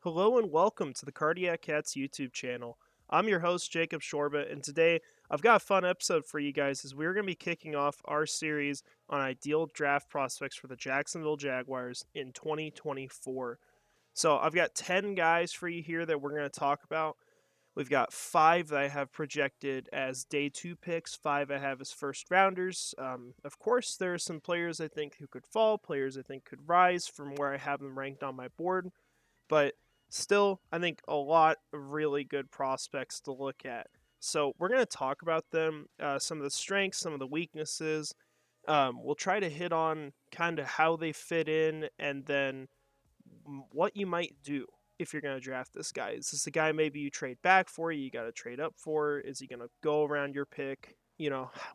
Hello and welcome to the Cardiac Cats YouTube channel. I'm your host, Jacob Shorba, and today I've got a fun episode for you guys as we're going to be kicking off our series on ideal draft prospects for the Jacksonville Jaguars in 2024. So I've got 10 guys for you here that we're going to talk about. We've got 5 that I have projected as day 2 picks, 5 I have as first rounders. Of course, there are some players I think who could fall, players I think could rise from where I have them ranked on my board, but still, I think a lot of really good prospects to look at. So we're going to talk about them, some of the strengths, some of the weaknesses. We'll try to hit on kind of how they fit in and then what you might do if you're going to draft this guy. Is this a guy maybe you trade back for, you got to trade up for? Is he going to go around your pick?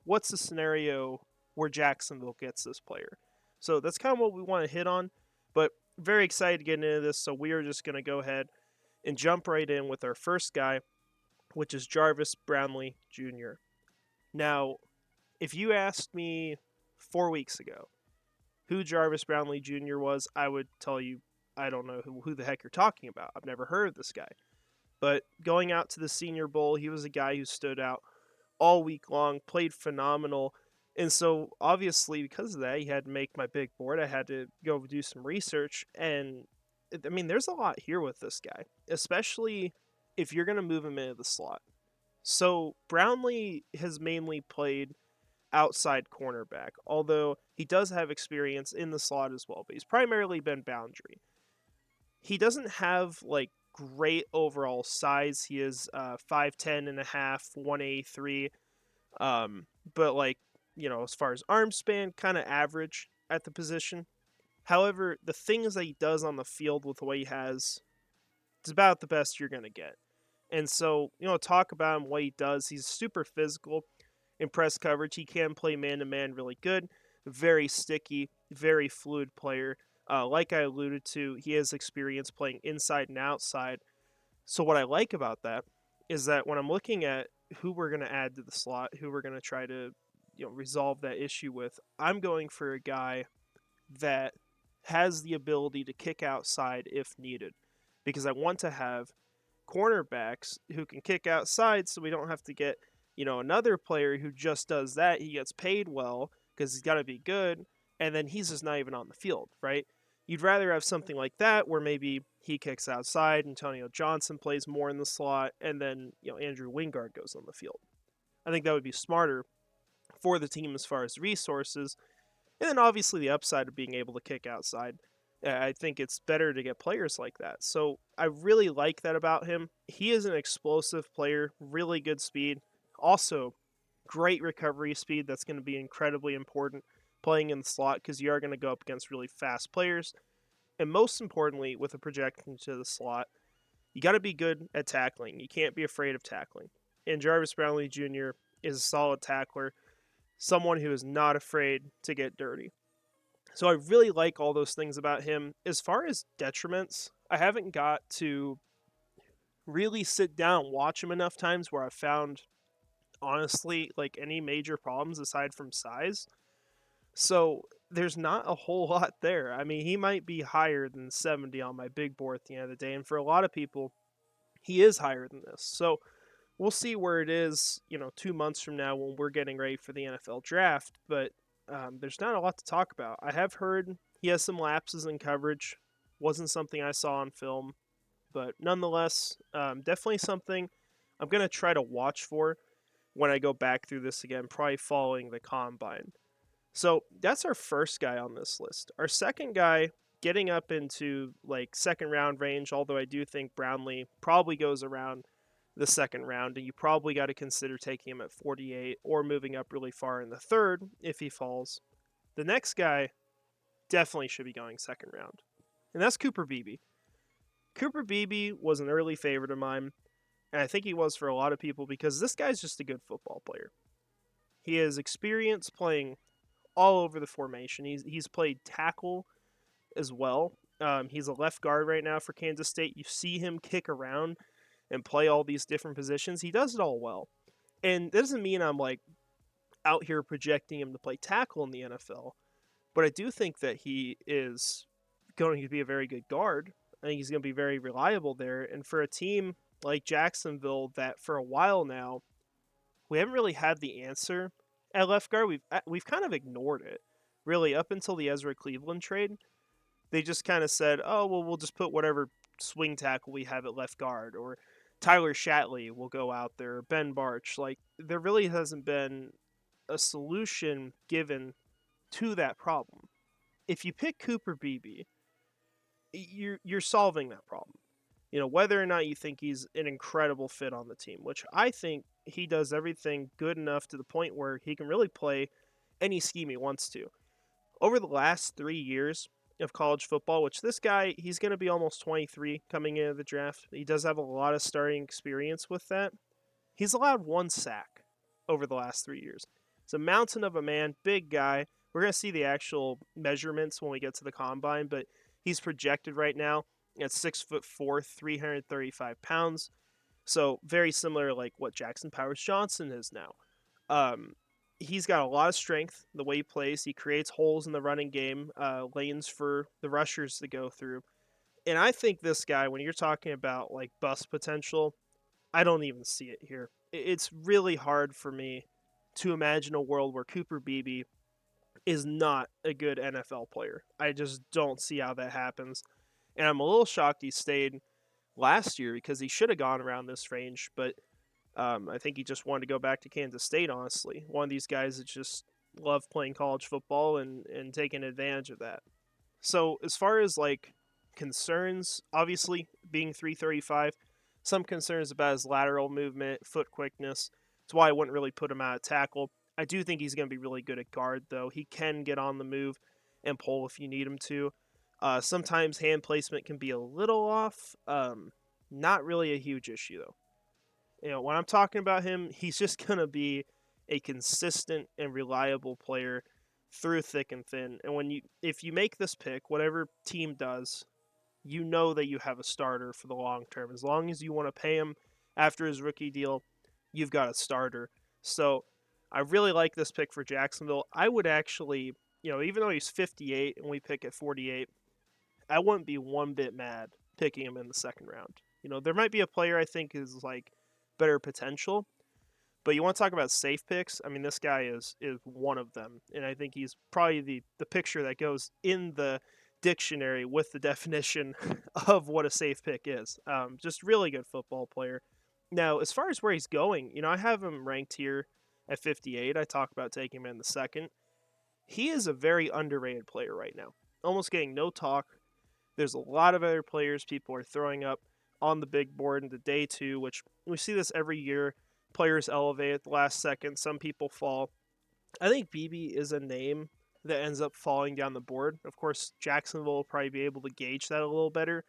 What's the scenario where Jacksonville gets this player? So that's kind of what we want to hit on. But very excited to get into this, so we are just going to go ahead and jump right in with our first guy, which is Jarvis Brownlee Jr. Now, if you asked me 4 weeks ago who Jarvis Brownlee Jr. was, I would tell you I don't know who the heck you're talking about. I've never heard of this guy. But going out to the Senior Bowl, he was a guy who stood out all week long, played phenomenal. And so, obviously, because of that, he had to make my big board. I had to go do some research. And, I mean, there's a lot here with this guy, especially if you're going to move him into the slot. So, Brownlee has mainly played outside cornerback, although he does have experience in the slot as well, but he's primarily been boundary. He doesn't have, great overall size. He is 5'10 and a half, 183. But as far as arm span, kind of average at the position. However, the things that he does on the field with what he has, it's about the best you're going to get. And so, talk about him, what he does. He's super physical in press coverage. He can play man-to-man really good. Very sticky, very fluid player. Like I alluded to, he has experience playing inside and outside. So what I like about that is that when I'm looking at who we're going to add to the slot, who we're going to try to resolve that issue with, I'm going for a guy that has the ability to kick outside if needed, because I want to have cornerbacks who can kick outside so we don't have to get another player who just does that. He gets paid well because he's got to be good, and then he's just not even on the field, right? You'd rather have something like that where maybe he kicks outside, Antonio Johnson plays more in the slot, and then Andrew Wingard goes on the field. I think that would be smarter for the team as far as resources, and then obviously the upside of being able to kick outside. I think it's better to get players like that. So I really like that about him. He is an explosive player, really good speed. Also, great recovery speed. That's going to be incredibly important playing in the slot because you are going to go up against really fast players. And most importantly, with a projection to the slot, you got to be good at tackling. You can't be afraid of tackling. And Jarvis Brownlee Jr. is a solid tackler, someone who is not afraid to get dirty. So I really like all those things about him. As far as detriments, I haven't got to really sit down and watch him enough times where I've found, honestly, any major problems aside from size. So there's not a whole lot there. I mean, he might be higher than 70 on my big board at the end of the day. And for a lot of people, he is higher than this. So we'll see where it is, 2 months from now when we're getting ready for the NFL draft. But there's not a lot to talk about. I have heard he has some lapses in coverage. Wasn't something I saw on film. But nonetheless, definitely something I'm going to try to watch for when I go back through this again, probably following the combine. So that's our first guy on this list. Our second guy, getting up into second round range, although I do think Brownlee probably goes around the second round, and you probably got to consider taking him at 48 or moving up really far in the third if he falls. The next guy definitely should be going second round, and that's Cooper Beebe. Cooper Beebe was an early favorite of mine, and I think he was for a lot of people because this guy's just a good football player. He has experience playing all over the formation. He's played tackle as well. He's a left guard right now for Kansas State. You see him kick around and play all these different positions. He does it all well. And that doesn't mean I'm out here projecting him to play tackle in the NFL, but I do think that he is going to be a very good guard. I think he's going to be very reliable there. And for a team like Jacksonville that for a while now, we haven't really had the answer at left guard. We've kind of ignored it, really, up until the Ezra Cleveland trade. They just kind of said, "Oh, well, we'll just put whatever swing tackle we have at left guard, or Tyler Shatley will go out there, or Ben Barch." Like there really hasn't been a solution given to that problem. If you pick Cooper Beebe, you're solving that problem. You know, whether or not you think he's an incredible fit on the team, which I think he does everything good enough to the point where he can really play any scheme he wants to. Over the last 3 years of college football, which this guy, he's going to be almost 23 coming into the draft. He does have a lot of starting experience with that. He's allowed 1 sack over the last 3 years. It's a mountain of a man, big guy. We're going to see the actual measurements when we get to the combine, but he's projected right now at 6'4", 335 pounds. So very similar to like what Jackson Powers Johnson is now. He's got a lot of strength the way he plays. He creates holes in the running game, lanes for the rushers to go through. And I think this guy, when you're talking about like bust potential, I don't even see it here. It's really hard for me to imagine a world where Cooper Beebe is not a good NFL player. I just don't see how that happens. And I'm a little shocked he stayed last year because he should have gone around this range, but I think he just wanted to go back to Kansas State, honestly. One of these guys that just love playing college football and taking advantage of that. So as far as like concerns, obviously being 335, some concerns about his lateral movement, foot quickness. That's why I wouldn't really put him out at tackle. I do think he's going to be really good at guard, though. He can get on the move and pull if you need him to. Sometimes hand placement can be a little off. Not really a huge issue, though. You know, when I'm talking about him, he's just going to be a consistent and reliable player through thick and thin. And if you make this pick, whatever team does, you know that you have a starter for the long term. As long as you want to pay him after his rookie deal, you've got a starter. So I really like this pick for Jacksonville. I would actually, even though he's 58 and we pick at 48, I wouldn't be one bit mad picking him in the second round. There might be a player I think is like better potential, but you want to talk about safe picks? I mean, this guy is one of them, and I think he's probably the picture that goes in the dictionary with the definition of what a safe pick is. Just really good football player. Now, as far as where he's going, I have him ranked here at 58. I talk about taking him in the second. He is a very underrated player right now, almost getting no talk. There's a lot of other players people are throwing up on the big board into day two, which we see this every year. Players elevate at the last second. Some people fall. I think Beebe is a name that ends up falling down the board. Of course, Jacksonville will probably be able to gauge that a little better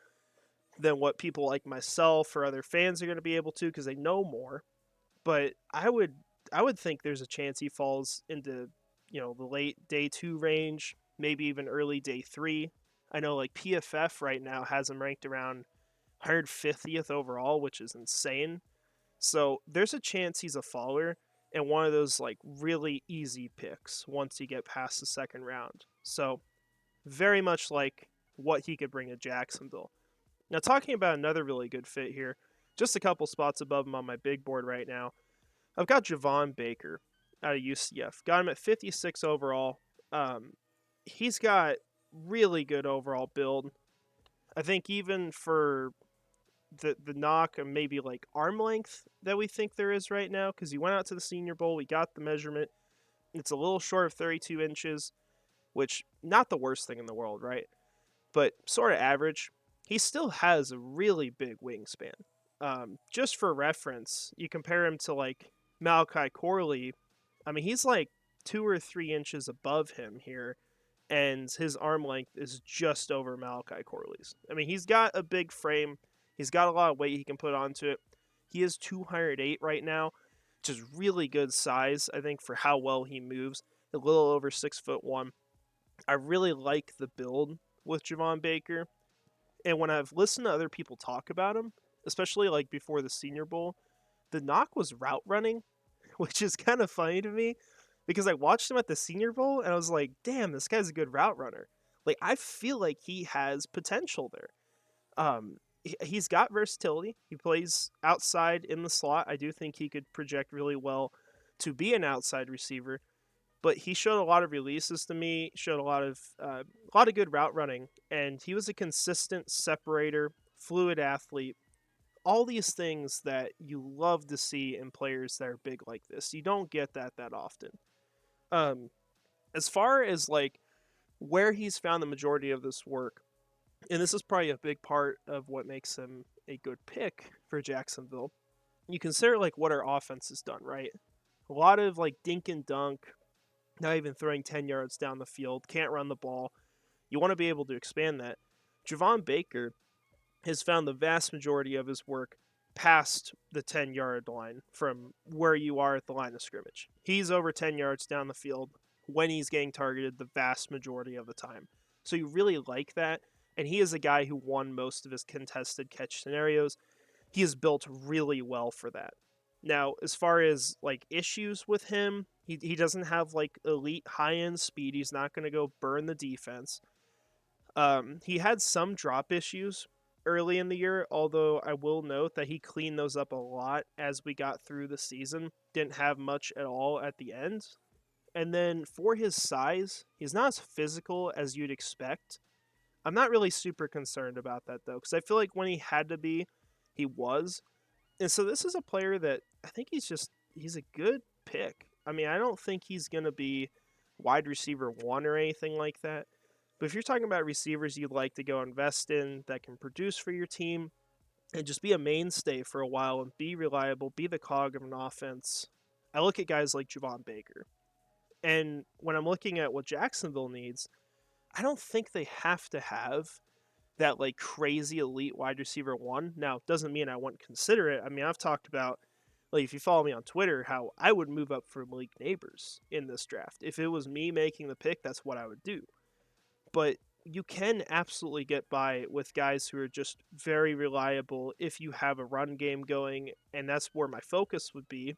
than what people like myself or other fans are going to be able to because they know more. But I would think there's a chance he falls into the late day 2 range, maybe even early day 3. I know like PFF right now has him ranked around 150th overall, which is insane. So there's a chance he's a faller and one of those like really easy picks once you get past the second round. So very much like what he could bring to Jacksonville. Now talking about another really good fit here, just a couple spots above him on my big board right now, I've got Javon Baker out of UCF. Got him at 56 overall. He's got really good overall build. I think even for the knock and maybe like arm length that we think there is right now, because he went out to the Senior Bowl, we got the measurement. It's a little short of 32 inches, which not the worst thing in the world, right? But sort of average. He still has a really big wingspan. Just for reference, you compare him to like Malachi Corley. I mean, he's like 2 or 3 inches above him here, and his arm length is just over Malachi Corley's. I mean, he's got a big frame. He's got a lot of weight he can put onto it. He is 208 right now, which is really good size, I think, for how well he moves. A little over 6'1". I really like the build with Javon Baker. And when I've listened to other people talk about him, especially like before the Senior Bowl, the knock was route running, which is kind of funny to me because I watched him at the Senior Bowl and I was like, damn, this guy's a good route runner. Like, I feel like he has potential there. He's got versatility. He plays outside in the slot. I do think he could project really well to be an outside receiver, but he showed a lot of releases to me. Showed a lot of good route running, and he was a consistent separator, fluid athlete. All these things that you love to see in players that are big like this. You don't get that often. Um, as far as like where he's found the majority of this work, and this is probably a big part of what makes him a good pick for Jacksonville. You consider like what our offense has done, right? A lot of like dink and dunk, not even throwing 10 yards down the field, can't run the ball. You want to be able to expand that. Javon Baker has found the vast majority of his work past the 10-yard line from where you are at the line of scrimmage. He's over 10 yards down the field when he's getting targeted the vast majority of the time. So you really like that. And he is a guy who won most of his contested catch scenarios. He is built really well for that. Now, as far as like issues with him, he doesn't have like elite high end speed. He's not going to go burn the defense. He had some drop issues early in the year, although I will note that he cleaned those up a lot as we got through the season. Didn't have much at all at the end. And then for his size, he's not as physical as you'd expect. I'm not really super concerned about that though, because I feel like when he had to be, he was. And so this is a player that I think he's a good pick. I mean, I don't think he's going to be wide receiver one or anything like that. But if you're talking about receivers you'd like to go invest in that can produce for your team and just be a mainstay for a while and be reliable, be the cog of an offense, I look at guys like Javon Baker. And when I'm looking at what Jacksonville needs, I don't think they have to have that like crazy elite wide receiver one. Now, it doesn't mean I wouldn't consider it. I mean, I've talked about, like, if you follow me on Twitter, how I would move up for Malik Neighbors in this draft. If it was me making the pick, that's what I would do. But you can absolutely get by with guys who are just very reliable if you have a run game going, and that's where my focus would be.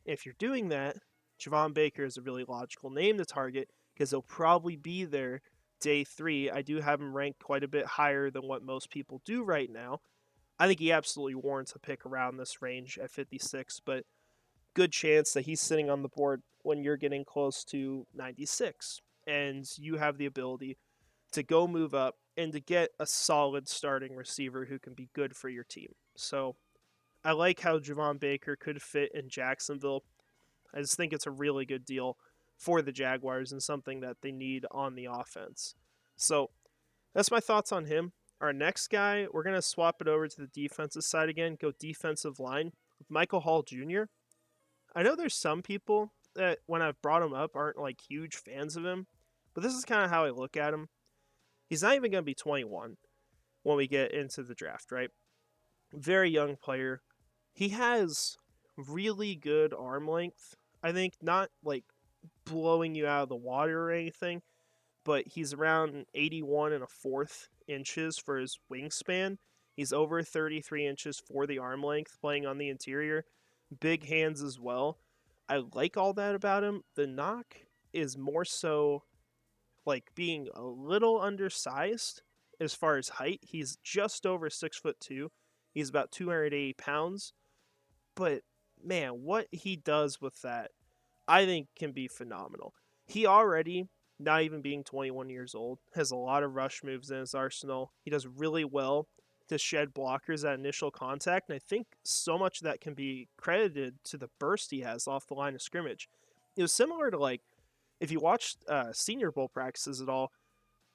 If you're doing that, Javon Baker is a really logical name to target because he'll probably be there day 3. I do have him ranked quite a bit higher than what most people do right now. I think he absolutely warrants a pick around this range at 56, but good chance that he's sitting on the board when you're getting close to 96. And you have the ability to go move up and to get a solid starting receiver who can be good for your team. So I like how Javon Baker could fit in Jacksonville. I just think it's a really good deal for the Jaguars and something that they need on the offense. So that's my thoughts on him. Our next guy, we're going to swap it over to the defensive side again, go defensive line with Michael Hall Jr. I know there's some people that when I've brought him up aren't like huge fans of him, but this is kind of how I look at him. He's not even going to be 21 when we get into the draft, right? Very young player. He has really good arm length. I think not like blowing you out of the water or anything, but he's around 81 and a fourth inches for his wingspan. He's over 33 inches for the arm length playing on the interior. Big hands as well. I like all that about him. The knock is more so like being a little undersized as far as height. He's just over 6'2". He's about 280 pounds. But man, what he does with that, I think can be phenomenal. He already, not even being 21 years old, has a lot of rush moves in his arsenal. He does really well to shed blockers at initial contact, and I think so much of that can be credited to the burst he has off the line of scrimmage. It was similar to like, if you watched Senior Bowl practices at all,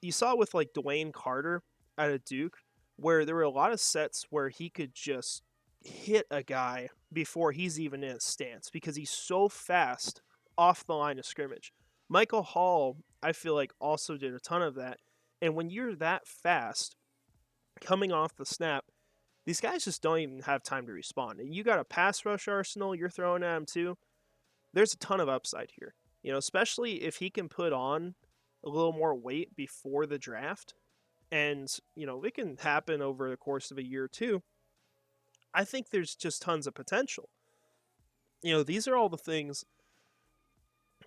you saw with like Dwayne Carter at a Duke, where there were a lot of sets where he could just hit a guy before he's even in a stance because he's so fast off the line of scrimmage. Michael Hall, I feel like, also did a ton of that. And when you're that fast coming off the snap, these guys just don't even have time to respond. And you got a pass rush arsenal you're throwing at him too. There's a ton of upside here. You know, especially if he can put on a little more weight before the draft. And, you know, it can happen over the course of a year or two. I think there's just tons of potential. You know, these are all the things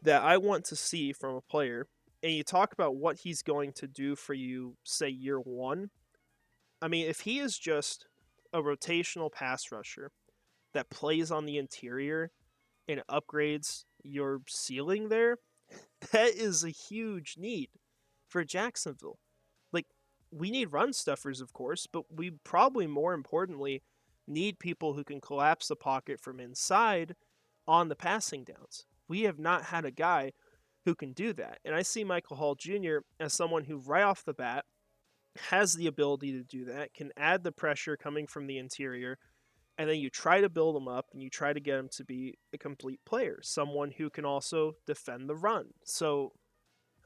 that I want to see from a player. And you talk about what he's going to do for you, say, year 1. I mean, if he is just a rotational pass rusher that plays on the interior and upgrades your ceiling there, that is a huge need for Jacksonville. Like, we need run stuffers, of course, but we probably more importantly need people who can collapse the pocket from inside on the passing downs. We have not had a guy who can do that. And I see Michael Hall Jr. as someone who, right off the bat, has the ability to do that, can add the pressure coming from the interior, and then you try to build him up and you try to get him to be a complete player, someone who can also defend the run. So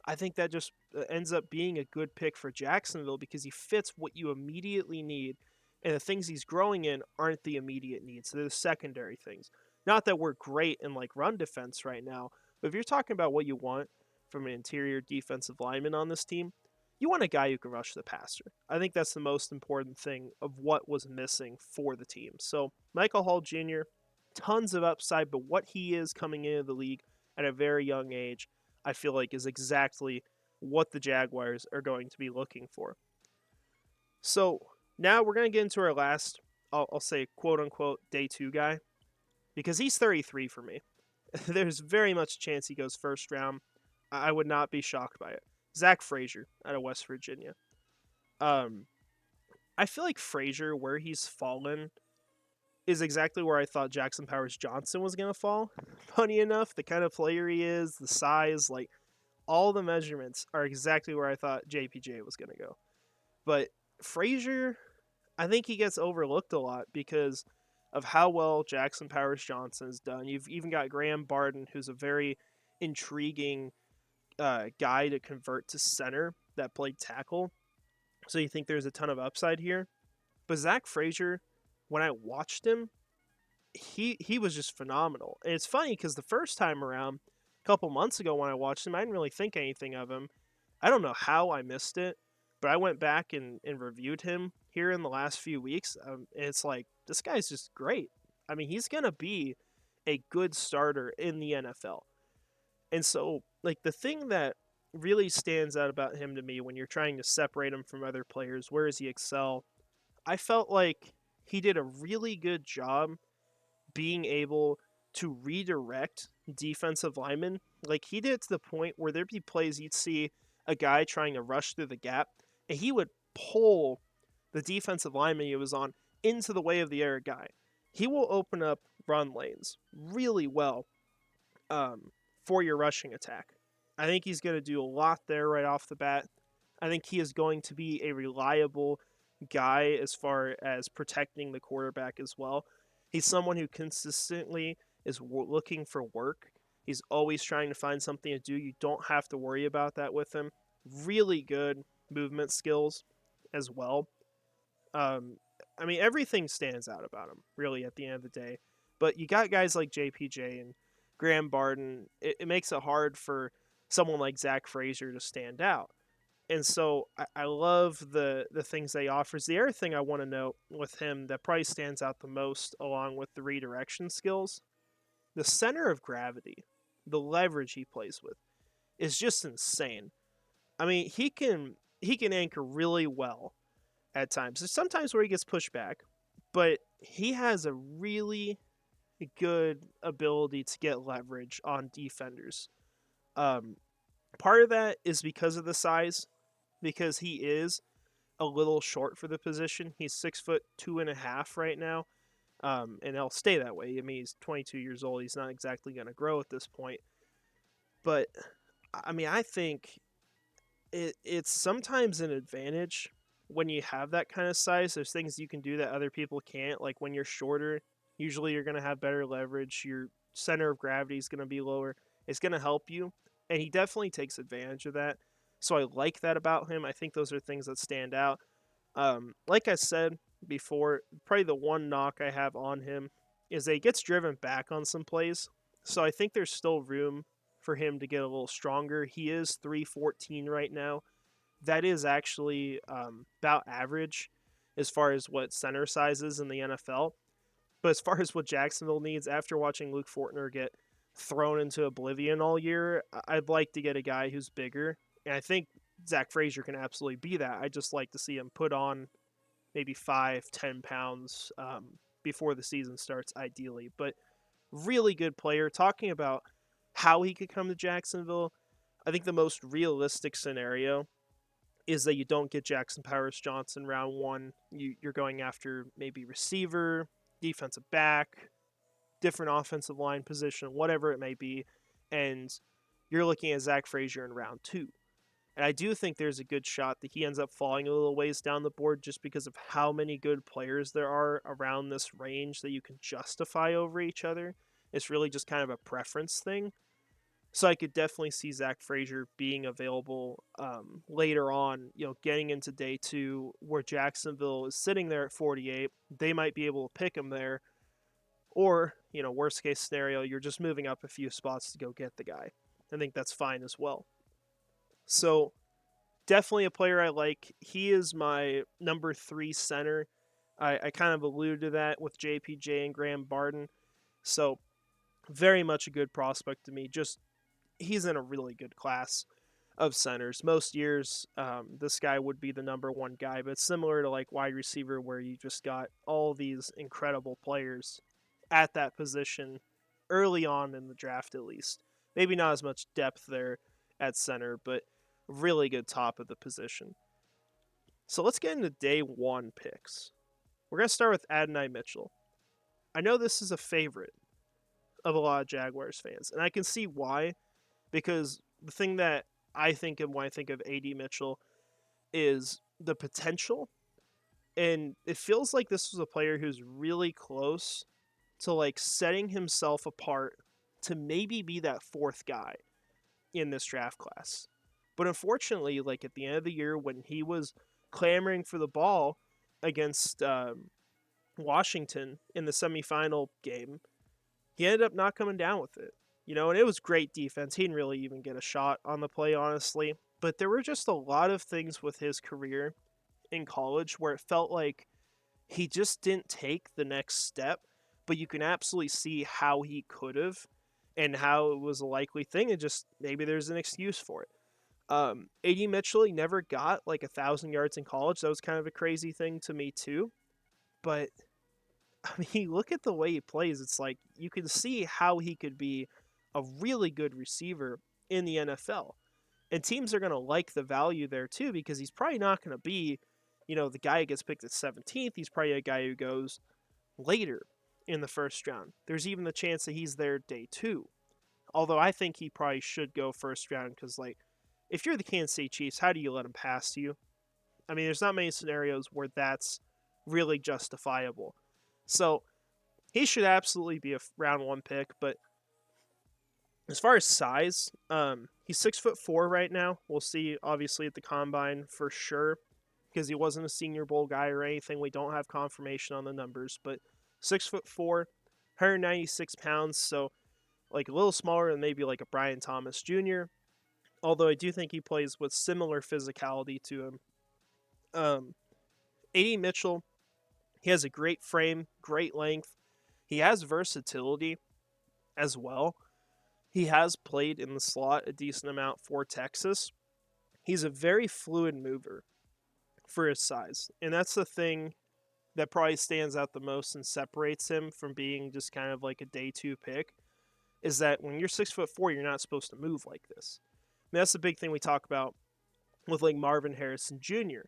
I think that just ends up being a good pick for Jacksonville because he fits what you immediately need, and the things he's growing in aren't the immediate needs. They're the secondary things. Not that we're great in like run defense right now, but if you're talking about what you want from an interior defensive lineman on this team, you want a guy who can rush the passer. I think that's the most important thing of what was missing for the team. So Michael Hall Jr., tons of upside, but what he is coming into the league at a very young age, I feel like is exactly what the Jaguars are going to be looking for. So now we're going to get into our last, I'll say quote unquote, day two guy, because he's 33 for me. There's very much a chance he goes first round. I would not be shocked by it. Zach Frazier out of West Virginia. I feel like Frazier, where he's fallen, is exactly where I thought Jackson Powers Johnson was going to fall. Funny enough, the kind of player he is, the size, like all the measurements are exactly where I thought JPJ was going to go. But Frazier, I think he gets overlooked a lot because of how well Jackson Powers Johnson has done. You've even got Graham Barton, who's a very intriguing guy to convert to center that played tackle. So you think there's a ton of upside here. But Zach Frazier, when I watched him, he was just phenomenal. And it's funny because the first time around, a couple months ago when I watched him, I didn't really think anything of him. I don't know how I missed it, but I went back and reviewed him here in the last few weeks. And it's like, this guy's just great. I mean, he's going to be a good starter in the NFL. And so, like, the thing that really stands out about him to me when you're trying to separate him from other players, where does he excel? I felt like he did a really good job being able to redirect defensive linemen. Like, he did it to the point where there'd be plays you'd see a guy trying to rush through the gap, and he would pull the defensive lineman he was on into the way of the air guy. He will open up run lanes really well for your rushing attack. I think he's going to do a lot there right off the bat. I think he is going to be a reliable guy as far as protecting the quarterback as well. He's someone who consistently is looking for work. He's always trying to find something to do. You don't have to worry about that with him. Really good movement skills as well. I mean, everything stands out about him, really, at the end of the day. But you got guys like JPJ and Graham Barton. It makes it hard for someone like Zach Frazier to stand out. And so I love the things that he offers. The other thing I want to note with him that probably stands out the most, along with the redirection skills, the center of gravity, the leverage he plays with, is just insane. I mean, he can anchor really well at times. There's sometimes where he gets pushed back, but he has a really good ability to get leverage on defenders. Part of that is because of the size, because he is a little short for the position. He's 6'2.5" right now, and he'll stay that way. I mean, he's 22 years old. He's not exactly going to grow at this point. But I mean, I think it's sometimes an advantage when you have that kind of size. There's things you can do that other people can't. Like when you're shorter, usually you're going to have better leverage. Your center of gravity is going to be lower. It's going to help you. And he definitely takes advantage of that. So I like that about him. I think those are things that stand out. Like I said before, probably the one knock I have on him is that he gets driven back on some plays. So I think there's still room for him to get a little stronger. He is 314 right now. That is actually about average as far as what center size is in the NFL. But as far as what Jacksonville needs, after watching Luke Fortner get thrown into oblivion all year, I'd like to get a guy who's bigger. And I think Zach Frazier can absolutely be that. I just like to see him put on maybe 5-10 pounds before the season starts, ideally. But really good player. Talking about how he could come to Jacksonville, I think the most realistic scenario is that you don't get Jackson Powers Johnson round one. You're going after maybe receiver, defensive back, different offensive line position, whatever it may be, and you're looking at Zach Frazier in round two. And I do think there's a good shot that he ends up falling a little ways down the board just because of how many good players there are around this range that you can justify over each other. It's really just kind of a preference thing. So I could definitely see Zach Frazier being available later on, getting into day two where Jacksonville is sitting there at 48. They might be able to pick him there. Or, worst case scenario, you're just moving up a few spots to go get the guy. I think that's fine as well. So definitely a player I like. He is my number 3 center. I kind of alluded to that with JPJ and Graham Barton. So very much a good prospect to me. Just he's in a really good class of centers. Most years, this guy would be the number 1 guy, but it's similar to like wide receiver where you just got all these incredible players at that position early on in the draft, at least. Maybe not as much depth there at center, but really good top of the position. So let's get into day 1 picks. We're going to start with Adonai Mitchell. I know this is a favorite of a lot of Jaguars fans, and I can see why, because the thing that I think of when I think of AD Mitchell is the potential, and it feels like this was a player who's really close to like setting himself apart to maybe be that 4th guy in this draft class. But unfortunately, like at the end of the year when he was clamoring for the ball against Washington in the semifinal game, he ended up not coming down with it. And it was great defense. He didn't really even get a shot on the play, honestly. But there were just a lot of things with his career in college where it felt like he just didn't take the next step, but you can absolutely see how he could have and how it was a likely thing, and just maybe there's an excuse for it. AD Mitchell, he never got like 1,000 yards in college. That was kind of a crazy thing to me too. But I mean, look at the way he plays. It's like you can see how he could be a really good receiver in the NFL. And teams are going to like the value there too, because he's probably not going to be, the guy who gets picked at 17th. He's probably a guy who goes later in the first round. There's even the chance that he's there day 2. Although I think he probably should go first round because, like, if you're the Kansas City Chiefs, how do you let him pass you? I mean, there's not many scenarios where that's really justifiable. So he should absolutely be a round 1 pick. But as far as size, he's 6'4" right now. We'll see, obviously, at the combine for sure, because he wasn't a Senior Bowl guy or anything. We don't have confirmation on the numbers, but 6'4", 196 pounds. So like a little smaller than maybe like a Brian Thomas Jr. Although I do think he plays with similar physicality to him. AD Mitchell, he has a great frame, great length. He has versatility as well. He has played in the slot a decent amount for Texas. He's a very fluid mover for his size. And that's the thing that probably stands out the most and separates him from being just kind of like a day 2 pick, is that when you're 6'4", you're not supposed to move like this. I mean, that's the big thing we talk about with like Marvin Harrison Jr.,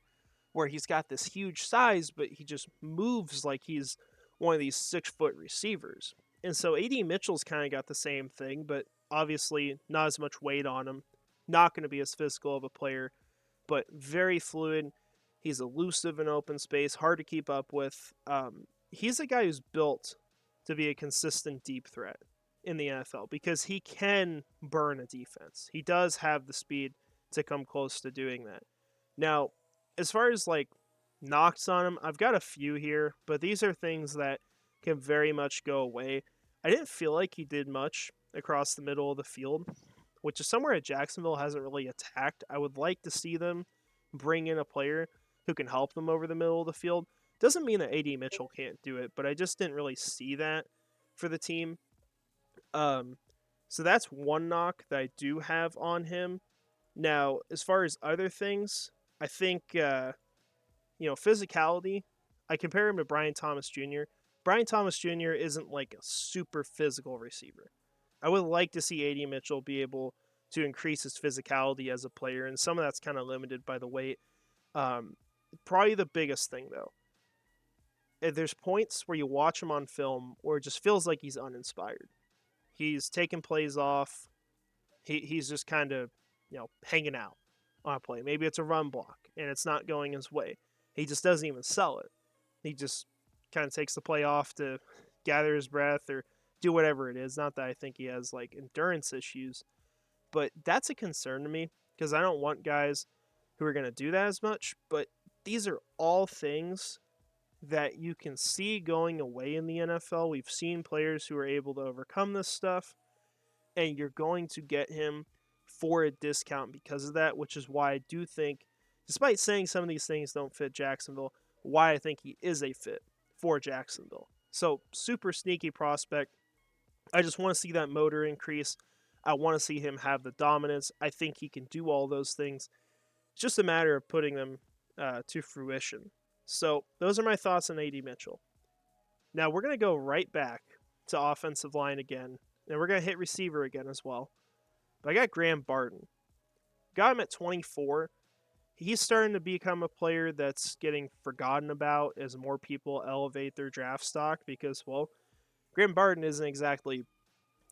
where he's got this huge size, but he just moves like he's one of these 6-foot receivers. And so AD Mitchell's kind of got the same thing, but obviously not as much weight on him. Not going to be as physical of a player, but very fluid. He's elusive in open space, hard to keep up with. He's a guy who's built to be a consistent deep threat in the NFL because he can burn a defense. He does have the speed to come close to doing that. Now, as far as like knocks on him, I've got a few here, but these are things that can very much go away. I didn't feel like he did much across the middle of the field, which is somewhere that Jacksonville hasn't really attacked. I would like to see them bring in a player who can help them over the middle of the field. Doesn't mean that AD Mitchell can't do it, but I just didn't really see that for the team. So that's one knock that I do have on him. Now, as far as other things, I think, physicality I compare him to Brian Thomas Jr. Brian Thomas Jr. isn't like a super physical receiver. I would like to see AD Mitchell be able to increase his physicality as a player, and some of that's kind of limited by the weight. Um, Probably the biggest thing, though, there's points where you watch him on film where it just feels like he's uninspired. He's taking plays off. He's just kind of, hanging out on a play. Maybe it's a run block and it's not going his way. He just doesn't even sell it. He just kind of takes the play off to gather his breath or do whatever it is. Not that I think he has like endurance issues, but that's a concern to me because I don't want guys who are going to do that as much. But these are all things that you can see going away in the NFL. We've seen players who are able to overcome this stuff, and you're going to get him for a discount because of that, which is why I do think, despite saying some of these things don't fit Jacksonville, why I think he is a fit for Jacksonville. So, super sneaky prospect. I just want to see that motor increase. I want to see him have the dominance. I think he can do all those things. It's just a matter of putting them to fruition. So, those are my thoughts on AD Mitchell. Now, we're going to go right back to offensive line again, and we're going to hit receiver again as well. But I got Graham Barton. Got him at 24. He's starting to become a player that's getting forgotten about as more people elevate their draft stock because, well, Graham Barton isn't exactly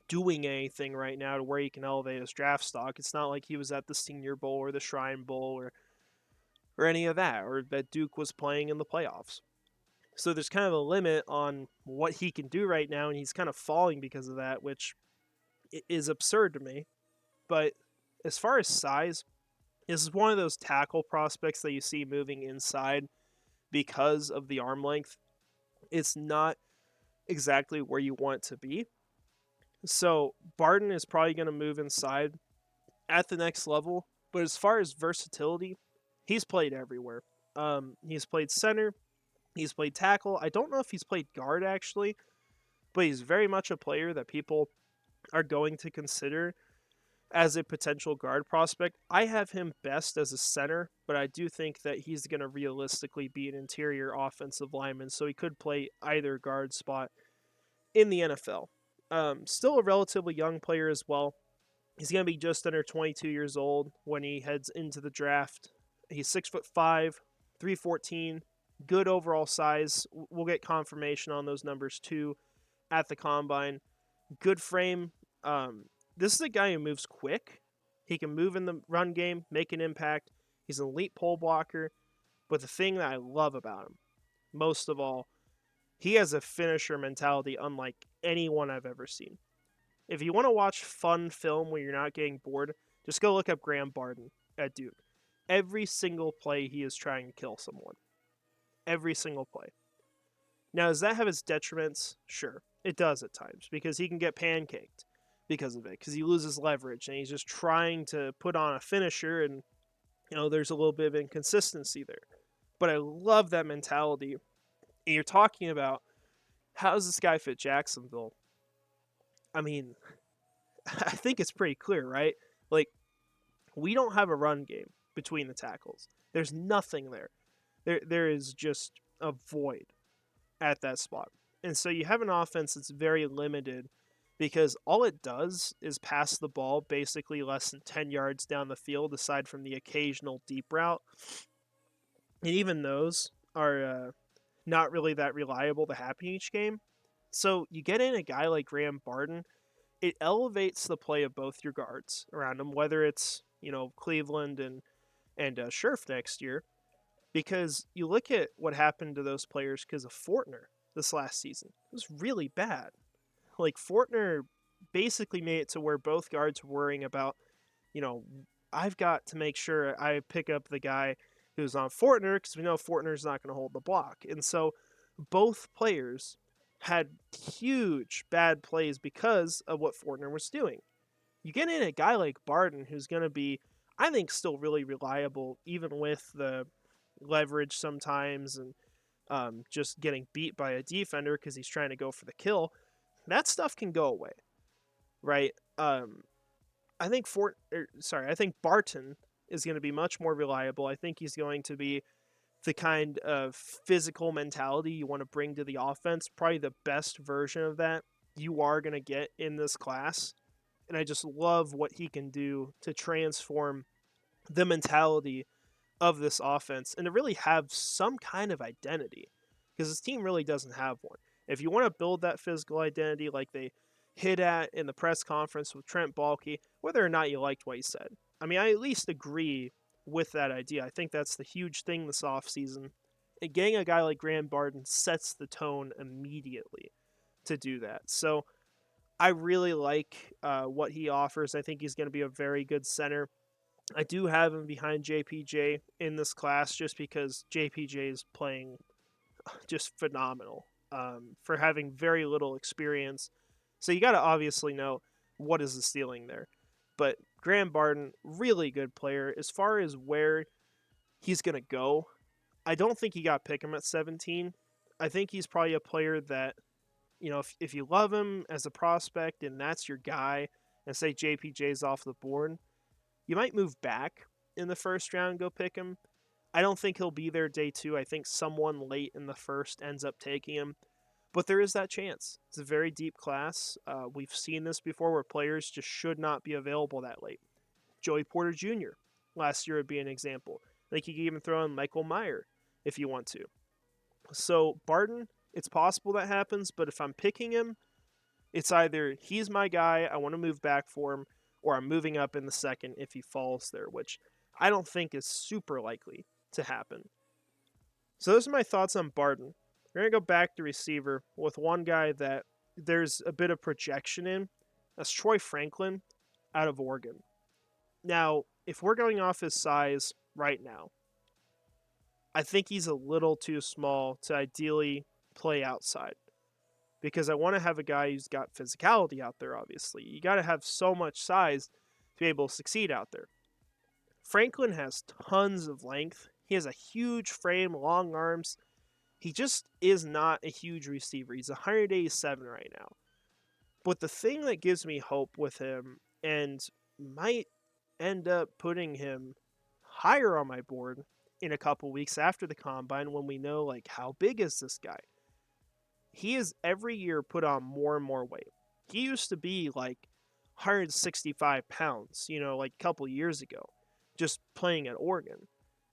doing anything right now to where he can elevate his draft stock. It's not like he was at the Senior Bowl or the Shrine Bowl or any of that, or that Duke was playing in the playoffs. So there's kind of a limit on what he can do right now, and he's kind of falling because of that, which is absurd to me. But as far as size, this is one of those tackle prospects that you see moving inside because of the arm length. It's not exactly where you want it to be. So Barton is probably going to move inside at the next level. But as far as versatility, he's played everywhere. He's played center. He's played tackle. I don't know if he's played guard, actually. But he's very much a player that people are going to consider as a potential guard prospect. I have him best as a center, but I do think that he's going to realistically be an interior offensive lineman, so he could play either guard spot in the NFL. Still a relatively young player as well. He's going to be just under 22 years old when he heads into the draft. He's 6'5", 314, good overall size. We'll get confirmation on those numbers too at the combine. Good frame. This is a guy who moves quick. He can move in the run game, make an impact. He's an elite pole blocker. But the thing that I love about him, most of all, he has a finisher mentality unlike anyone I've ever seen. If you want to watch fun film where you're not getting bored, just go look up Graham Barton at Duke. Every single play he is trying to kill someone. Every single play. Now, does that have its detriments? Sure, it does at times because he can get pancaked because of it, because he loses leverage and he's just trying to put on a finisher, and there's a little bit of inconsistency there. But I love that mentality. And you're talking about, how does this guy fit Jacksonville? I mean, I think it's pretty clear, right? Like, we don't have a run game between the tackles. There's nothing there. There is just a void at that spot. And so you have an offense that's very limited because all it does is pass the ball basically less than 10 yards down the field, aside from the occasional deep route. And even those are not really that reliable to happen each game. So you get in a guy like Graham Barton, it elevates the play of both your guards around him, whether it's, Cleveland and Scherf next year. Because you look at what happened to those players because of Fortner this last season. It was really bad. Like, Fortner basically made it to where both guards were worrying about, I've got to make sure I pick up the guy who's on Fortner because we know Fortner's not going to hold the block. And so both players had huge bad plays because of what Fortner was doing. You get in a guy like Barton who's going to be, I think, still really reliable, even with the leverage sometimes and just getting beat by a defender because he's trying to go for the kill. That stuff can go away, right? I think Barton is going to be much more reliable. I think he's going to be the kind of physical mentality you want to bring to the offense, probably the best version of that you are going to get in this class. And I just love what he can do to transform the mentality of this offense and to really have some kind of identity, because this team really doesn't have one. If you want to build that physical identity like they hit at in the press conference with Trent Baalke, whether or not you liked what he said, I mean, I at least agree with that idea. I think that's the huge thing this offseason. And getting a guy like Graham Barton sets the tone immediately to do that. So I really like what he offers. I think he's going to be a very good center. I do have him behind JPJ in this class just because JPJ is playing just phenomenal for having very little experience. So you got to obviously know what is the ceiling there. But Graham Barton, really good player. As far as where he's going to go, I don't think you got to pick him at 17. I think he's probably a player that, you know, if you love him as a prospect and that's your guy, and say JPJ's off the board, you might move back in the first round and go pick him. I don't think he'll be there day 2. I think someone late in the first ends up taking him. But there is that chance. It's a very deep class. We've seen this before where players just should not be available that late. Joey Porter Jr. last year would be an example. I think you can even throw in Michael Meyer if you want to. So Barton, it's possible that happens, but if I'm picking him, it's either he's my guy, I want to move back for him, or I'm moving up in the second if he falls there, which I don't think is super likely to happen. So those are my thoughts on Barton. We're going to go back to receiver with one guy that there's a bit of projection in. That's Troy Franklin out of Oregon. Now, if we're going off his size right now, I think he's a little too small to ideally play outside, because I want to have a guy who's got physicality out there, obviously. You got to have so much size to be able to succeed out there. Franklin has tons of length. He has a huge frame, long arms. He just is not a huge receiver. He's 187 right now. But the thing that gives me hope with him, and might end up putting him higher on my board in a couple weeks after the combine when we know, like, how big is this guy? He is every year put on more and more weight. He used to be like 165 pounds, you know, like a couple years ago, just playing at Oregon.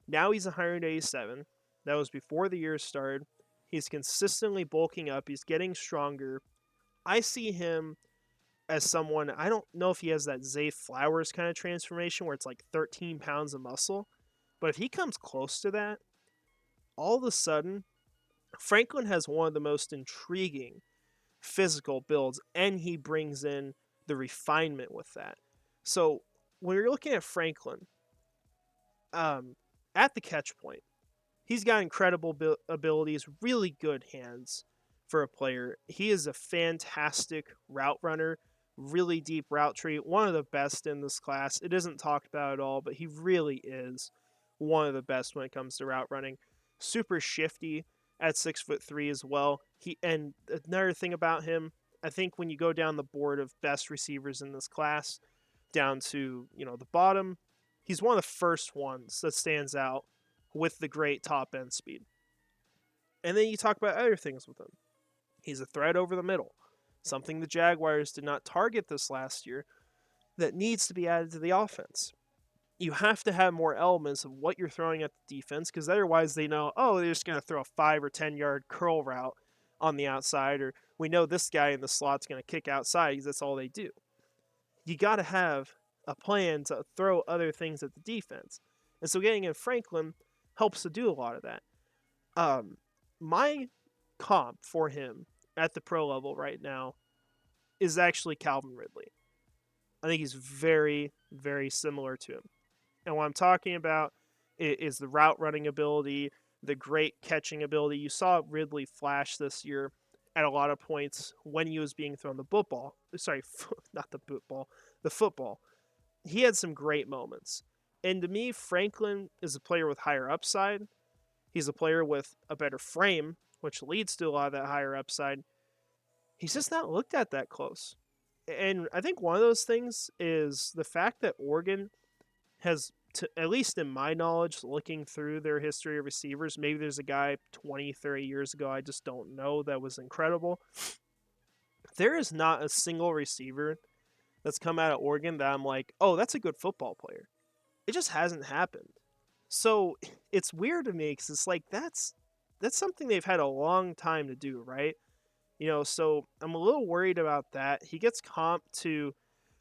Now he's 187. That was before the year started. He's consistently bulking up. He's getting stronger. I see him as someone, I don't know if he has that Zay Flowers kind of transformation where it's like 13 pounds of muscle, but if he comes close to that, all of a sudden, Franklin has one of the most intriguing physical builds, and he brings in the refinement with that. So when you're looking at Franklin, at the catch point, he's got incredible abilities, really good hands for a player. He is a fantastic route runner, really deep route tree, one of the best in this class. It isn't talked about at all, but he really is one of the best when it comes to route running. Super shifty at 6'3" as well. And another thing about him, I think when you go down the board of best receivers in this class, down to, you know, the bottom, he's one of the first ones that stands out with the great top end speed. And then you talk about other things with him. He's a threat over the middle, something the Jaguars did not target this last year that needs to be added to the offense. You have to have more elements of what you're throwing at the defense, because otherwise they know, oh, they're just going to throw a 5 or 10 yard curl route on the outside, or we know this guy in the slot's going to kick outside because that's all they do. You got to have a plan to throw other things at the defense. And so getting in Franklin helps to do a lot of that. My comp for him at the pro level right now is actually Calvin Ridley. I think he's very, very similar to him. And what I'm talking about is the route running ability, the great catching ability. You saw Ridley flash this year at a lot of points when he was being thrown the football. Sorry, not the football, the football. He had some great moments. And to me, Franklin is a player with higher upside. He's a player with a better frame, which leads to a lot of that higher upside. He's just not looked at that close. And I think one of those things is the fact that Oregon has at least in my knowledge, looking through their history of receivers, maybe there's a guy 20, 30 years ago I just don't know that was incredible. There is not a single receiver that's come out of Oregon that I'm like, oh, that's a good football player. It just hasn't happened. So it's weird to me because it's like that's something they've had a long time to do, right? So I'm a little worried about that. He gets comped to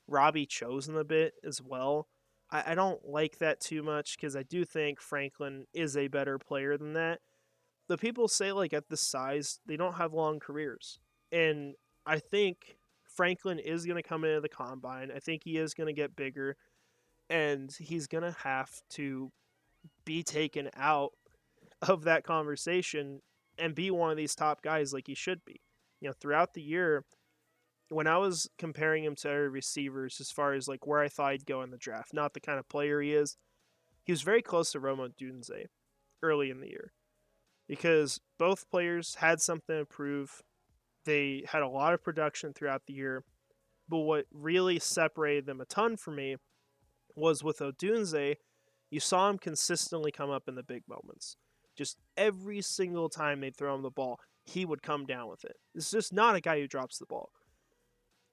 Robbie Chosen a bit as well. I don't like that too much because I do think Franklin is a better player than that. The people say, like, at this size, they don't have long careers. And I think Franklin is going to come into the combine. I think he is going to get bigger. And he's going to have to be taken out of that conversation and be one of these top guys like he should be. Throughout the year, when I was comparing him to other receivers as far as like where I thought he'd go in the draft, not the kind of player he was very close to Rome Odunze early in the year because both players had something to prove. They had a lot of production throughout the year, but what really separated them a ton for me was with Odunze, you saw him consistently come up in the big moments. Just every single time they throw him the ball, he would come down with it. This is just not a guy who drops the ball.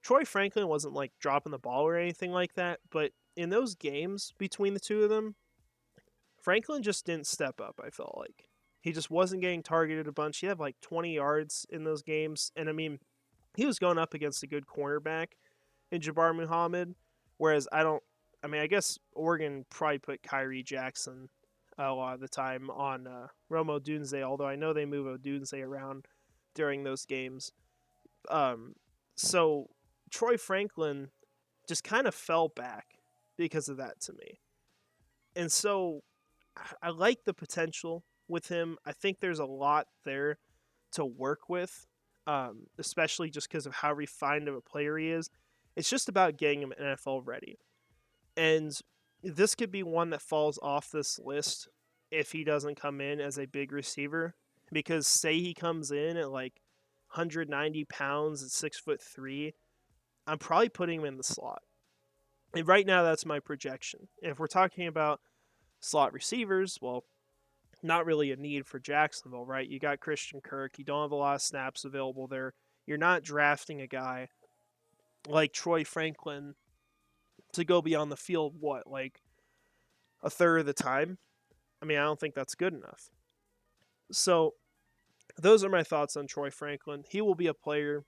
Troy Franklin wasn't like dropping the ball or anything like that, but in those games between the two of them, Franklin just didn't step up, I felt like. He just wasn't getting targeted a bunch. He had like 20 yards in those games, and I mean, he was going up against a good cornerback in Jabbar Muhammad, whereas I guess Oregon probably put Kyrie Jackson a lot of the time on Rome Odunze, although I know they move Odunze around during those games. So Troy Franklin just kind of fell back because of that to me. And so I like the potential with him. I think there's a lot there to work with, especially just because of how refined of a player he is. It's just about getting him NFL ready. And this could be one that falls off this list if he doesn't come in as a big receiver. Because say he comes in at like 190 pounds at 6'3", I'm probably putting him in the slot. And right now, that's my projection. And if we're talking about slot receivers, well, not really a need for Jacksonville, right? You got Christian Kirk. You don't have a lot of snaps available there. You're not drafting a guy like Troy Franklin to go be on the field, like a third of the time? I mean, I don't think that's good enough. So those are my thoughts on Troy Franklin. He will be a player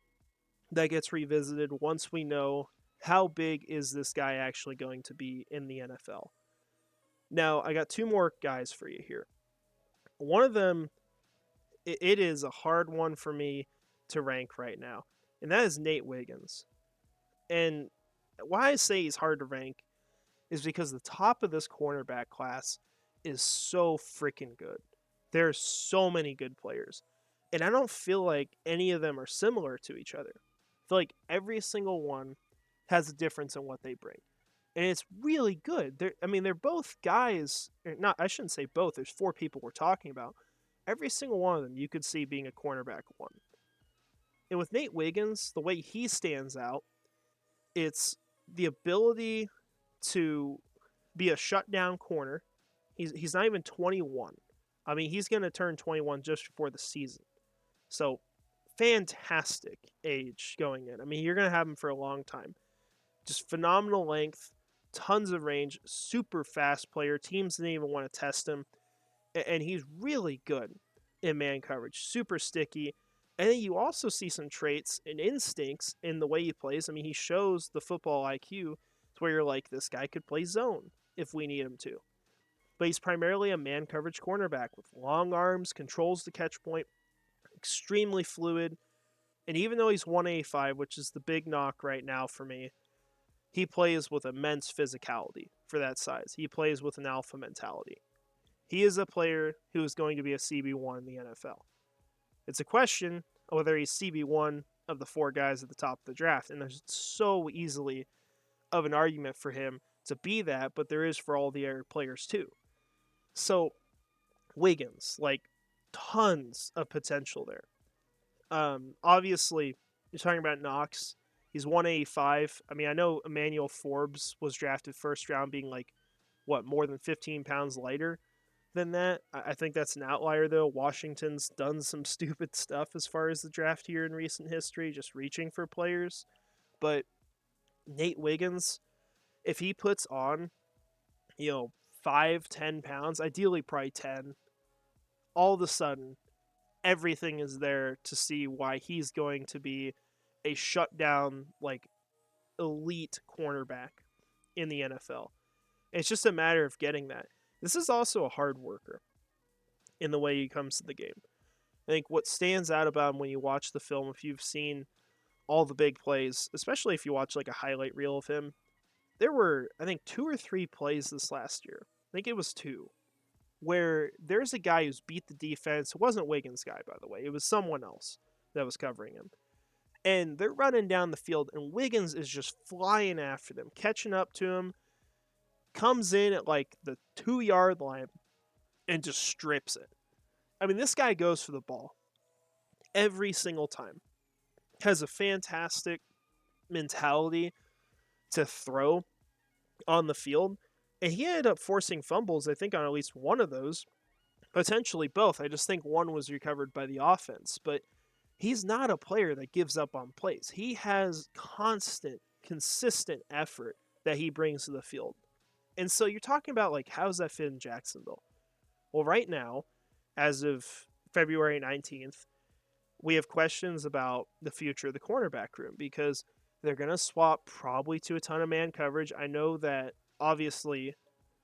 that gets revisited once we know how big is this guy actually going to be in the NFL. Now, I got two more guys for you here. One of them, it is a hard one for me to rank right now, and that is Nate Wiggins. And why I say he's hard to rank is because the top of this cornerback class is so freaking good. There's so many good players. And I don't feel like any of them are similar to each other. I feel like every single one has a difference in what they bring. And it's really good. They're both guys. I shouldn't say both. There's four people we're talking about. Every single one of them you could see being a cornerback one. And with Nate Wiggins, the way he stands out, it's the ability to be a shutdown corner. He's not even 21. I mean, he's going to turn 21 just before the season. So, fantastic age going in. I mean, you're going to have him for a long time. Just phenomenal length, tons of range, super fast player. Teams didn't even want to test him. And he's really good in man coverage, super sticky. And then you also see some traits and instincts in the way he plays. I mean, he shows the football IQ to where you're like, this guy could play zone if we need him to. But he's primarily a man coverage cornerback with long arms, controls the catch point, extremely fluid. And even though he's 185, which is the big knock right now for me, he plays with immense physicality for that size. He plays with an alpha mentality. He is a player who is going to be a CB1 in the NFL. It's a question of whether he's CB1 of the four guys at the top of the draft. And there's so easily of an argument for him to be that, but there is for all the other players too. So, Wiggins, like, tons of potential there. Obviously, you're talking about Knox. He's 185. I mean, I know Emmanuel Forbes was drafted first round being like more than 15 pounds lighter than that. I think that's an outlier, though. Washington's done some stupid stuff as far as the draft here in recent history, just reaching for players. But Nate Wiggins, if he puts on, 5-10 pounds, ideally probably 10, all of a sudden everything is there to see why he's going to be a shutdown, like, elite cornerback in the NFL. It's just a matter of getting that. This is also a hard worker in the way he comes to the game. I think what stands out about him when you watch the film, if you've seen all the big plays, especially if you watch like a highlight reel of him, there were, I think, 2 or 3 plays this last year. I think it was 2, where there's a guy who's beat the defense. It wasn't Wiggins' guy, by the way. It was someone else that was covering him. And they're running down the field, and Wiggins is just flying after them, catching up to him, comes in at like the 2-yard line, and just strips it. I mean, this guy goes for the ball every single time. Has a fantastic mentality to throw on the field. And he ended up forcing fumbles, I think, on at least one of those. Potentially both. I just think one was recovered by the offense. But he's not a player that gives up on plays. He has constant, consistent effort that he brings to the field. And so you're talking about, like, how does that fit in Jacksonville? Well, right now, as of February 19th, we have questions about the future of the cornerback room because they're going to swap probably to a ton of man coverage. I know that, obviously,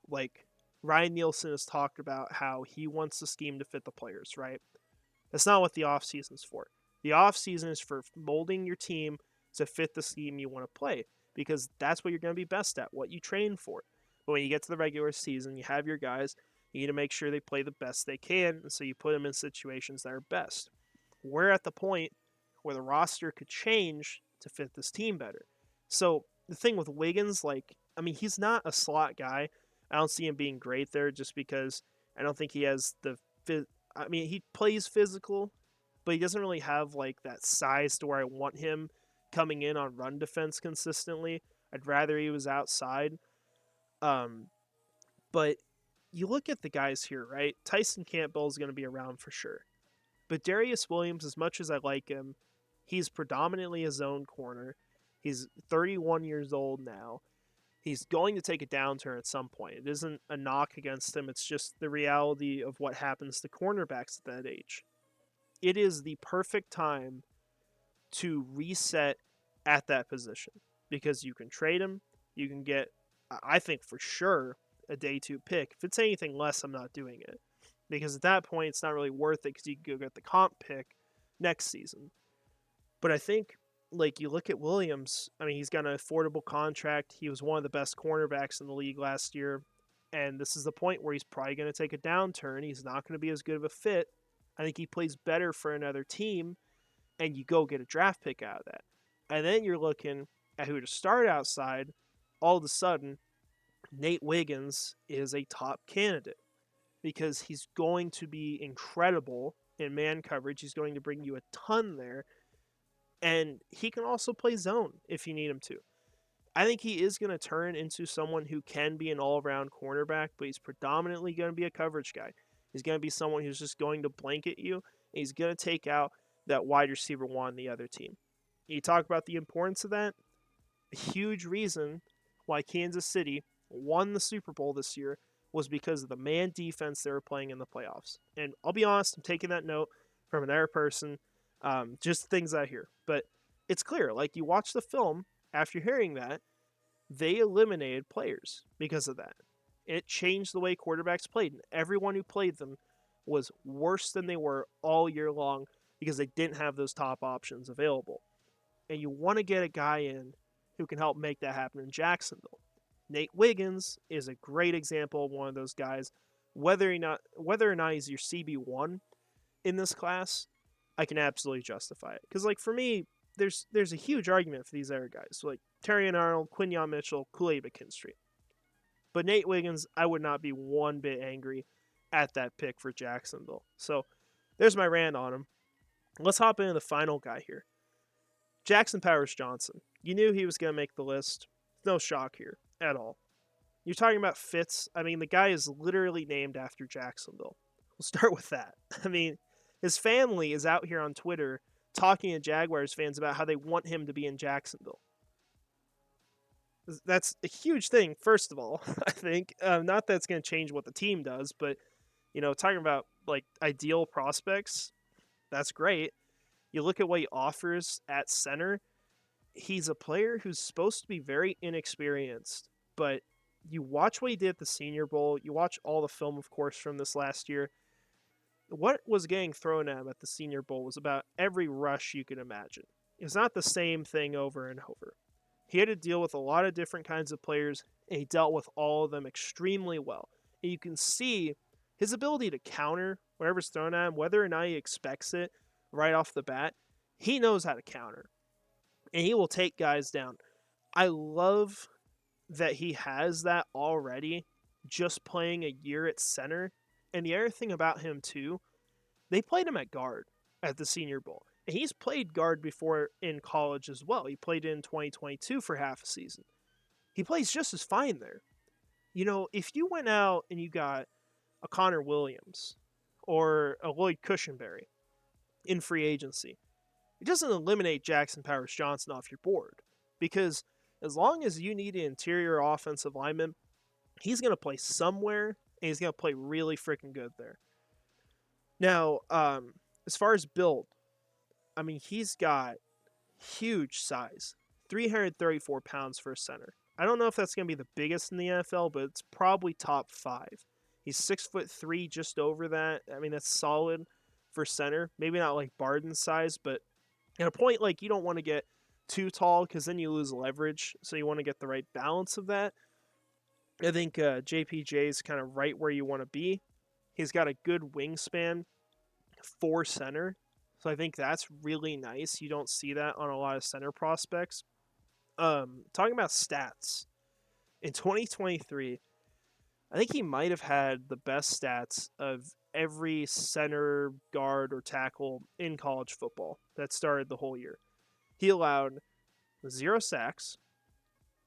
like, Ryan Nielsen has talked about how he wants the scheme to fit the players, right? That's not what the offseason is for. The offseason is for molding your team to fit the scheme you want to play because that's what you're going to be best at, what you train for. But when you get to the regular season, you have your guys, you need to make sure they play the best they can, and so you put them in situations that are best. We're at the point where the roster could change to fit this team better. So the thing with Wiggins, like, I mean, he's not a slot guy. I don't see him being great there just because I don't think he has he plays physical, but he doesn't really have like that size to where I want him coming in on run defense consistently. I'd rather he was outside. But you look at the guys here, right? Tyson Campbell is going to be around for sure. But Darius Williams, as much as I like him, he's predominantly a zone corner. He's 31 years old now. He's going to take a downturn at some point. It isn't a knock against him. It's just the reality of what happens to cornerbacks at that age. It is the perfect time to reset at that position because you can trade him. You can get, I think for sure, a day 2 pick. If it's anything less, I'm not doing it. Because at that point, it's not really worth it because you can go get the comp pick next season. But I think, like, you look at Williams, I mean, he's got an affordable contract. He was one of the best cornerbacks in the league last year. And this is the point where he's probably going to take a downturn. He's not going to be as good of a fit. I think he plays better for another team, and you go get a draft pick out of that. And then you're looking at who to start outside. All of a sudden, Nate Wiggins is a top candidate because he's going to be incredible in man coverage. He's going to bring you a ton there. And he can also play zone if you need him to. I think he is going to turn into someone who can be an all-around cornerback, but he's predominantly going to be a coverage guy. He's going to be someone who's just going to blanket you, and he's going to take out that wide receiver one on the other team. You talk about the importance of that. A huge reason why Kansas City won the Super Bowl this year was because of the man defense they were playing in the playoffs. And I'll be honest, I'm taking that note from another person, just things I hear. But it's clear, like, you watch the film, after hearing that, they eliminated players because of that. It changed the way quarterbacks played. And everyone who played them was worse than they were all year long because they didn't have those top options available. And you want to get a guy in who can help make that happen in Jacksonville. Nate Wiggins is a great example of one of those guys. Whether or not he's your CB1 in this class, I can absolutely justify it. Because, like, for me, there's a huge argument for these other guys. So, like, Terrion Arnold, Quinyon Mitchell, Kool-Aid McKinstry. But Nate Wiggins, I would not be one bit angry at that pick for Jacksonville. So there's my rant on him. Let's hop into the final guy here. Jackson Powers Johnson. You knew he was going to make the list. No shock here at all. You're talking about Fitz. I mean, the guy is literally named after Jacksonville. We'll start with that. I mean, his family is out here on Twitter talking to Jaguars fans about how they want him to be in Jacksonville. That's a huge thing, first of all, I think. Not that it's going to change what the team does, but, talking about, like, ideal prospects, that's great. You look at what he offers at center, he's a player who's supposed to be very inexperienced, but you watch what he did at the Senior Bowl, you watch all the film, of course, from this last year. What was getting thrown at him at the Senior Bowl was about every rush you could imagine. It's not the same thing over and over. He had to deal with a lot of different kinds of players, and he dealt with all of them extremely well. And you can see his ability to counter whatever's thrown at him, whether or not he expects it right off the bat. He knows how to counter, and he will take guys down. I love that he has that already, just playing a year at center. And the other thing about him, too, they played him at guard at the Senior Bowl. And he's played guard before in college as well. He played in 2022 for half a season. He plays just as fine there. If you went out and you got a Connor Williams or a Lloyd Cushenberry in free agency, it doesn't eliminate Jackson Powers Johnson off your board. Because as long as you need an interior offensive lineman, he's going to play somewhere, and he's going to play really freaking good there. Now, as far as build, I mean, he's got huge size, 334 pounds for a center. I don't know if that's going to be the biggest in the NFL, but it's probably top 5. He's 6'3", just over that. I mean, that's solid for center. Maybe not like Barton's size, but at a point, like, you don't want to get too tall because then you lose leverage. So you want to get the right balance of that. I think JPJ is kind of right where you want to be. He's got a good wingspan for center. So I think that's really nice. You don't see that on a lot of center prospects. Talking about stats, in 2023, I think he might have had the best stats of every center, guard, or tackle in college football that started the whole year. He allowed 0 sacks,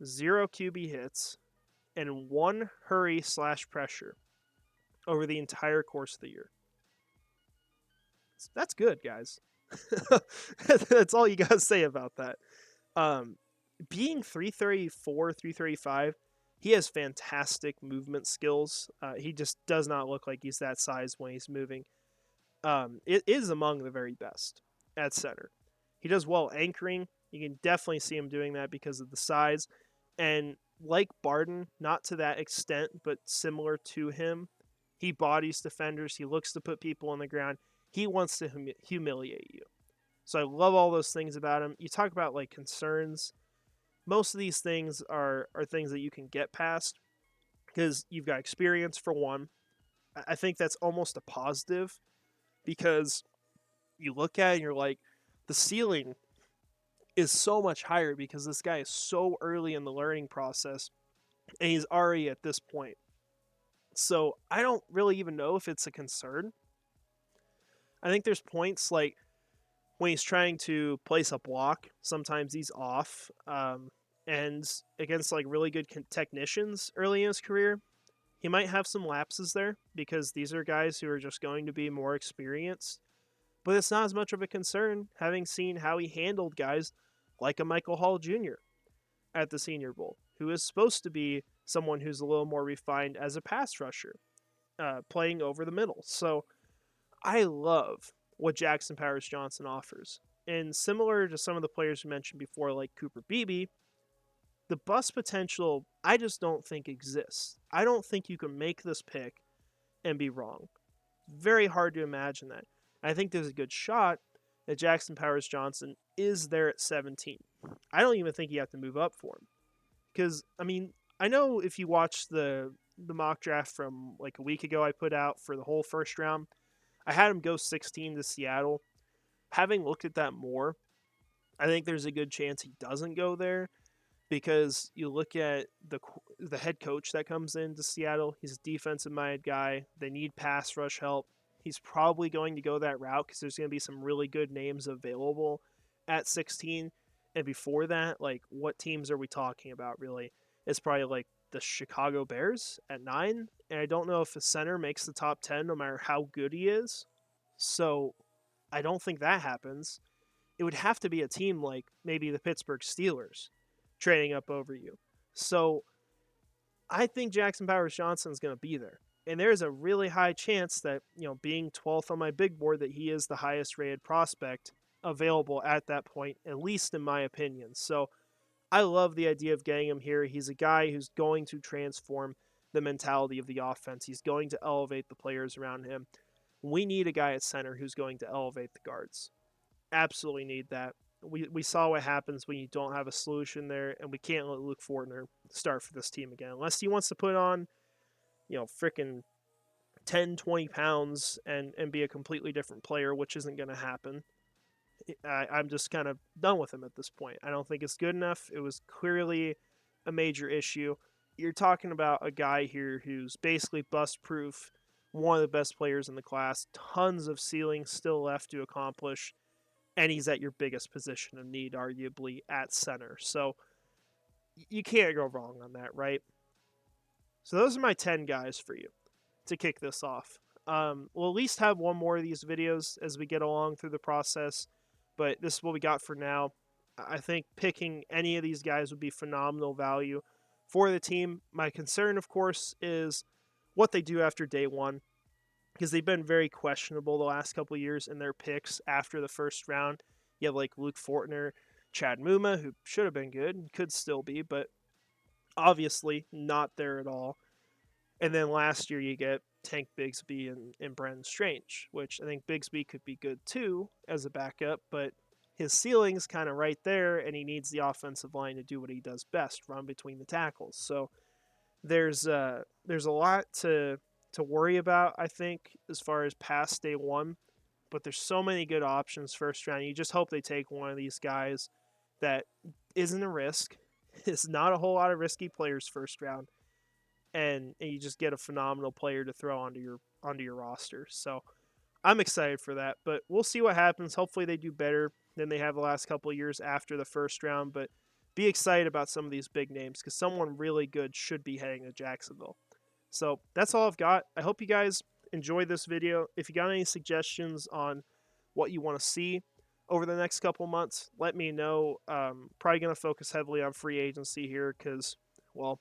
0 QB hits, and 1 hurry/pressure over the entire course of the year. That's good, guys. That's all you got to say about that. Being 334, 335, he has fantastic movement skills. He just does not look like he's that size when he's moving. It is among the very best at center. He does well anchoring. You can definitely see him doing that because of the size. And like Barton, not to that extent, but similar to him, he bodies defenders. He looks to put people on the ground. He wants to humiliate you. So I love all those things about him. You talk about like concerns. Most of these things are things that you can get past because you've got experience for one. I think that's almost a positive because you look at it and you're like, the ceiling is so much higher because this guy is so early in the learning process and he's already at this point. So I don't really even know if it's a concern. I think there's points like when he's trying to place a block, sometimes he's off. And against like really good technicians early in his career, he might have some lapses there because these are guys who are just going to be more experienced. But it's not as much of a concern having seen how he handled guys like a Michael Hall Jr. at the Senior Bowl, who is supposed to be someone who's a little more refined as a pass rusher, playing over the middle. So I love what Jackson Powers Johnson offers. And similar to some of the players we mentioned before, like Cooper Beebe, the bust potential, I just don't think exists. I don't think you can make this pick and be wrong. Very hard to imagine that. I think there's a good shot that Jackson Powers Johnson is there at 17. I don't even think you have to move up for him. Because, I mean, I know if you watch the mock draft from like a week ago I put out for the whole first round, I had him go 16 to Seattle. Having looked at that more, I think there's a good chance he doesn't go there because you look at the head coach that comes into Seattle. He's a defensive-minded guy. They need pass rush help. He's probably going to go that route because there's going to be some really good names available at 16. And before that, like, what teams are we talking about, really? It's probably like the Chicago Bears at 9, and I don't know if a center makes the top 10 no matter how good he is. So I don't think that happens. It would have to be a team like maybe the Pittsburgh Steelers trading up over you. So I think Jackson Powers Johnson is going to be there. And there's a really high chance that, being 12th on my big board, that he is the highest rated prospect available at that point, at least in my opinion. So I love the idea of getting him here. He's a guy who's going to transform the mentality of the offense. He's going to elevate the players around him. We need a guy at center who's going to elevate the guards. Absolutely need that. We saw what happens when you don't have a solution there, and we can't let Luke Fortner start for this team again. Unless he wants to put on, freaking 10, 20 pounds and be a completely different player, which isn't going to happen. I'm just kind of done with him at this point. I don't think it's good enough. It was clearly a major issue. You're talking about a guy here who's basically bust-proof, one of the best players in the class, tons of ceiling still left to accomplish, and he's at your biggest position of need, arguably, at center. So you can't go wrong on that, right? So those are my 10 guys for you to kick this off. We'll at least have one more of these videos as we get along through the process, but this is what we got for now. I think picking any of these guys would be phenomenal value for the team. My concern, of course, is what they do after day one, because they've been very questionable the last couple of years in their picks after the first round. You have like Luke Fortner, Chad Muma, who should have been good and could still be, but obviously not there at all. And then last year you get Tank Bigsby and Brendan Strange, which I think Bigsby could be good too as a backup, but his ceiling's kind of right there, and he needs the offensive line to do what he does best, run between the tackles. So there's a lot to worry about, I think, as far as past day one, but there's so many good options first round. You just hope they take one of these guys that isn't a risk. It's not a whole lot of risky players first round, and you just get a phenomenal player to throw onto your roster. So I'm excited for that, but we'll see what happens. Hopefully they do better than they have the last couple of years after the first round, but be excited about some of these big names because someone really good should be heading to Jacksonville. So that's all I've got. I hope you guys enjoyed this video. If you got any suggestions on what you want to see over the next couple months, let me know. Probably going to focus heavily on free agency here because, well,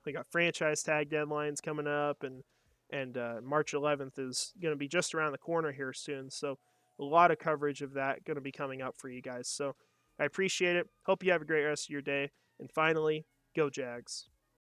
we got franchise tag deadlines coming up, and March 11th is going to be just around the corner here soon. So a lot of coverage of that going to be coming up for you guys. So I appreciate it. Hope you have a great rest of your day. And finally, go Jags.